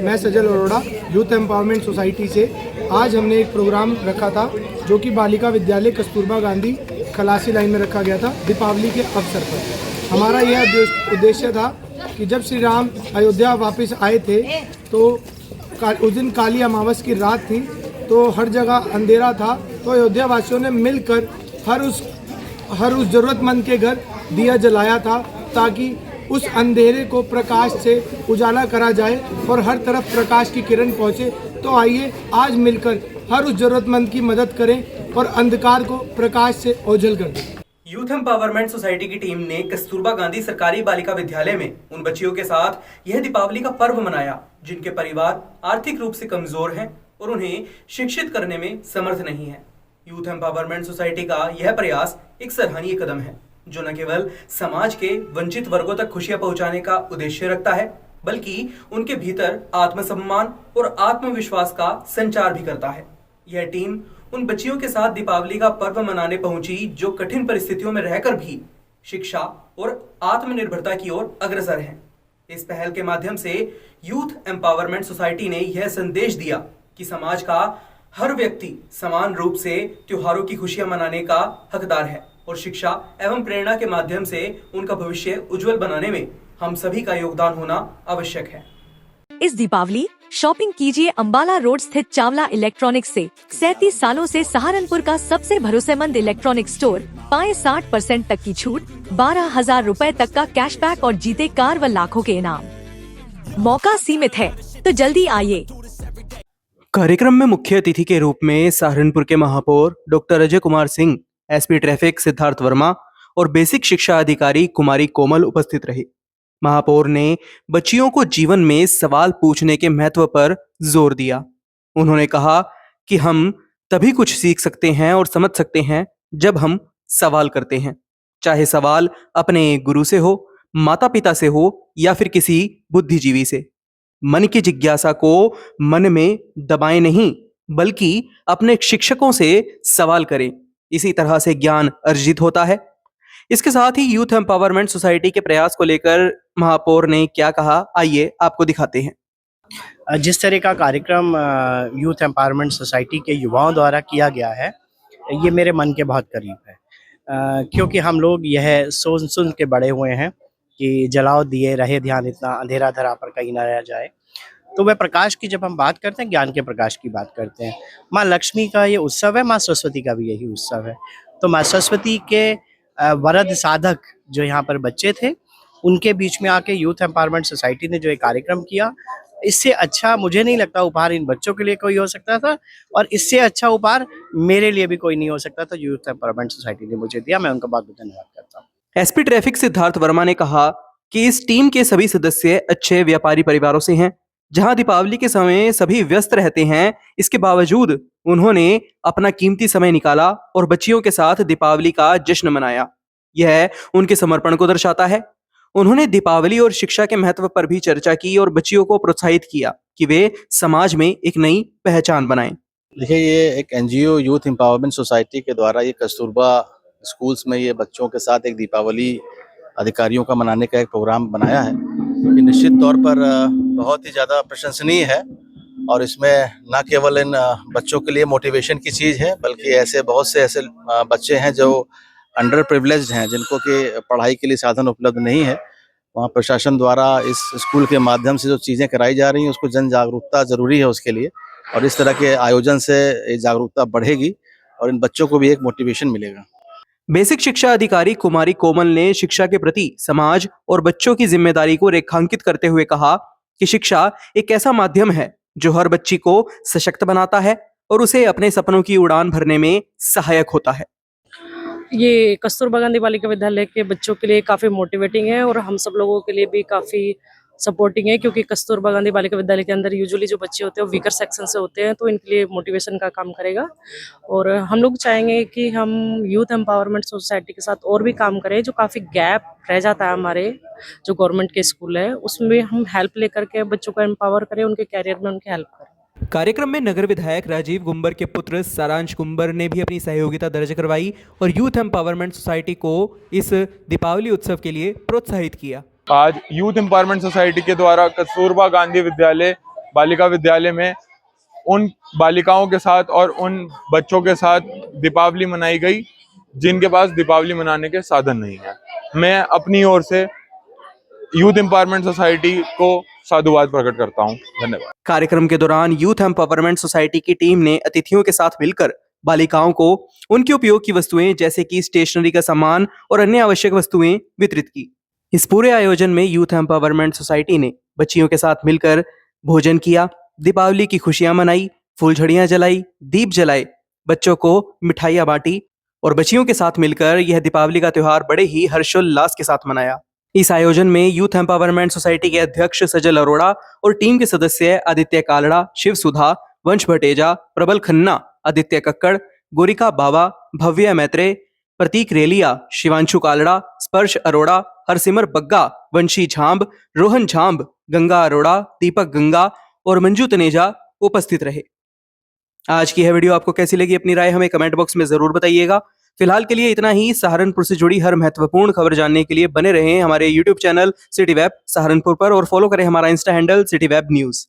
मैं सजल Arora youth empowerment society से। आज हमने एक प्रोग्राम रखा था जो कि बालिका विद्यालय कस्तूरबा गांधी खलासी लाइन में रखा गया था दीपावली के अवसर पर। हमारा यह उद्देश्य था कि जब श्री राम अयोध्या वापस आए थे तो उस दिन काली अमावस की रात थी, तो हर जगह अंधेरा था, तो अयोध्या वासियों ने मिलकर हर उस ज़रूरतमंद के घर दिया जलाया था ताकि उस अंधेरे को प्रकाश से उजाला करा जाए और हर तरफ प्रकाश की किरण पहुँचे। तो आइए आज मिलकर हर उस ज़रूरतमंद की मदद करें और अंधकार को प्रकाश से ओझल कर दें। यूथ एम्पावरमेंट सोसाइटी की टीम ने कस्तूरबा गांधी सरकारी बालिका विद्यालय में उन बच्चियों के साथ यह दीपावली का पर्व मनाया जिनके परिवार आर्थिक रूप से कमजोर हैं और उन्हें शिक्षित करने में समर्थ नहीं है। यूथ एम्पावरमेंट सोसाइटी का यह प्रयास एक सराहनीय कदम है जो न केवल समाज के वंचित वर्गों तक खुशियां पहुंचाने का उद्देश्य रखता है बल्कि उनके भीतर आत्मसम्मान और आत्मविश्वास का संचार भी करता है। यह टीम उन बच्चियों के साथ दीपावली का पर्व मनाने पहुंची जो कठिन परिस्थितियों में रहकर भी शिक्षा और आत्मनिर्भरता की ओर अग्रसर हैं। इस पहल के माध्यम से यूथ एम्पावरमेंट सोसाइटी ने यह संदेश दिया कि समाज का हर व्यक्ति समान रूप से त्योहारों की खुशियां मनाने का हकदार है और शिक्षा एवं प्रेरणा के माध्यम से उनका भविष्य उज्जवल बनाने में हम सभी का योगदान होना आवश्यक है। इस दीपावली शॉपिंग कीजिए अंबाला रोड स्थित चावला इलेक्ट्रॉनिक्स से। 37 सालों से सहारनपुर का सबसे भरोसेमंद इलेक्ट्रॉनिक स्टोर। पाए 60% तक की छूट, 12,000 रूपए तक का कैशबैक और जीते कार व लाखों के इनाम। मौका सीमित है तो जल्दी आइए। कार्यक्रम में मुख्य अतिथि के रूप में सहारनपुर के महापौर doctor Ajay Kumar Singh, SP traffic Siddharth Verma और बेसिक शिक्षा अधिकारी कुमारी कोमल उपस्थित रही। महापौर ने बच्चियों को जीवन में सवाल पूछने के महत्व पर जोर दिया। उन्होंने कहा कि हम तभी कुछ सीख सकते हैं और समझ सकते हैं जब हम सवाल करते हैं, चाहे सवाल अपने गुरु से हो, माता पिता से हो या फिर किसी बुद्धिजीवी से। मन की जिज्ञासा को मन में दबाएं नहीं बल्कि अपने शिक्षकों से सवाल करें, इसी तरह से ज्ञान अर्जित होता है। इसके साथ ही यूथ एम्पावरमेंट सोसाइटी के प्रयास को लेकर महापौर ने क्या कहा, आइए आपको दिखाते हैं। जिस तरह का कार्यक्रम यूथ एम्पावरमेंट सोसाइटी के युवाओं द्वारा किया गया है, ये मेरे मन के बहुत करीब है, क्योंकि हम लोग यह सुन के बड़े हुए हैं कि जलाओ दिए रहे ध्यान, इतना अंधेरा धरा पर कहीं ना रह जाए। तो वह प्रकाश की जब हम बात करते हैं, ज्ञान के प्रकाश की बात करते हैं। माँ लक्ष्मी का ये उत्सव है, माँ सरस्वती का भी यही उत्सव है। तो माँ सरस्वती के वरद साधक जो यहाँ पर बच्चे थे, उनके बीच में आके यूथ एम्पावरमेंट सोसाइटी ने जो एक कार्यक्रम किया, इससे अच्छा मुझे नहीं लगता उपहार इन बच्चों के लिए कोई हो सकता था और इससे अच्छा उपहार मेरे लिए भी कोई नहीं हो सकता था। यूथ एम्पावरमेंट सोसाइटी ने मुझे दिया, मैं उनका बहुत बहुत धन्यवाद करता हूँ। एसपी ट्रैफिक सिद्धार्थ वर्मा ने कहा कि इस टीम के सभी सदस्य अच्छे व्यापारी परिवारों से हैं। जहां दीपावली के समय सभी व्यस्त रहते हैं, इसके बावजूद उन्होंने अपना कीमती समय निकाला और बच्चियों के साथ दीपावली का जश्न मनाया। यह उनके समर्पण को दर्शाता है। उन्होंने दीपावली और शिक्षा के महत्व पर भी चर्चा की और बच्चियों को प्रोत्साहित किया कि वे समाज में एक नई पहचान बनाएं। देखिए, ये एक एनजीओ यूथ एम्पावरमेंट सोसाइटी के द्वारा ये कस्तूरबा स्कूल्स में ये बच्चों के साथ एक दीपावली अधिकारियों का मनाने का एक प्रोग्राम बनाया है। ये निश्चित तौर पर बहुत ही ज़्यादा प्रशंसनीय है और इसमें न केवल इन बच्चों के लिए मोटिवेशन की चीज़ है, बल्कि ऐसे बहुत से ऐसे बच्चे हैं जो अंडर प्रिविलेज्ड हैं, जिनको कि पढ़ाई के लिए साधन उपलब्ध नहीं है। वहाँ प्रशासन द्वारा इस स्कूल के माध्यम से जो चीज़ें कराई जा रही हैं, उसको जन जागरूकता ज़रूरी है उसके लिए, और इस तरह के आयोजन से ये जागरूकता बढ़ेगी और इन बच्चों को भी एक मोटिवेशन मिलेगा। बेसिक शिक्षा अधिकारी कुमारी कोमल ने शिक्षा के प्रति समाज और बच्चों की जिम्मेदारी को रेखांकित करते हुए कहा कि शिक्षा एक ऐसा माध्यम है जो हर बच्ची को सशक्त बनाता है और उसे अपने सपनों की उड़ान भरने में सहायक होता है। ये कस्तूरबा गांधी बालिका विद्यालय के बच्चों के लिए काफ़ी मोटिवेटिंग है और हम सब लोगों के लिए भी काफ़ी सपोर्टिंग है, क्योंकि कस्तूरबा गांधी बालिका विद्यालय के अंदर यूजुअली जो बच्चे होते हैं वो वीकर सेक्शन से होते हैं, तो इनके लिए मोटिवेशन का काम करेगा। और हम लोग चाहेंगे कि हम यूथ एम्पावरमेंट सोसाइटी के साथ और भी काम करें। जो काफ़ी गैप रह जाता है हमारे जो गवर्नमेंट के स्कूल है, उसमें हम हेल्प लेकर के बच्चों को एम्पावर करें, उनके कैरियर में उनकी हेल्प करें। कार्यक्रम में नगर विधायक राजीव गुंबर के पुत्र सारांश गुंबर ने भी अपनी सहयोगिता दर्ज करवाई और यूथ एम्पावरमेंट सोसाइटी को इस दीपावली उत्सव के लिए प्रोत्साहित किया। आज यूथ एम्पावरमेंट सोसाइटी के द्वारा कस्तूरबा गांधी विद्यालय बालिका विद्यालय में उन बालिकाओं के साथ और उन बच्चों के साथ दीपावली मनाई गई जिनके पास दीपावली मनाने के साधन नहीं है। मैं अपनी ओर से यूथ एम्पावरमेंट सोसाइटी को साधुवाद प्रकट करता हूं। धन्यवाद। कार्यक्रम के दौरान यूथ एम्पावरमेंट सोसाइटी की टीम ने अतिथियों के साथ मिलकर बालिकाओं को उनके उपयोग की वस्तुएं जैसे कि स्टेशनरी का सामान और अन्य आवश्यक वस्तुएं वितरित की। इस पूरे आयोजन में यूथ एम्पावरमेंट सोसाइटी ने बच्चियों के साथ मिलकर भोजन किया, दीपावली की खुशियां मनाई, फुलझड़ियां जलाई, दीप जलाए, बच्चों को मिठाइयां बांटी और बच्चियों के साथ मिलकर यह दीपावली का त्योहार बड़े ही हर्षोल्लास के साथ मनाया। इस आयोजन में यूथ एम्पावरमेंट सोसाइटी के अध्यक्ष सजल अरोड़ा और टीम के सदस्य आदित्य कालड़ा, शिव सुधा, वंश भटेजा, प्रबल खन्ना, आदित्य कक्कड़, गोरिका बाबा, भव्य मैत्रे, प्रतीक रेलिया, शिवांशु कालड़ा, स्पर्श अरोड़ा, हरसिमर बग्गा, वंशी झांब, रोहन झांब, गंगा अरोड़ा, दीपक गंगा और मंजू तनेजा उपस्थित रहे। आज की यह वीडियो आपको कैसी लगी, अपनी राय हमें कमेंट बॉक्स में जरूर बताइएगा। फिलहाल के लिए इतना ही। सहारनपुर से जुड़ी हर महत्वपूर्ण खबर जानने के लिए बने रहें हमारे YouTube channel city web Saharanpur पर और फॉलो करें हमारा Insta handle city web news.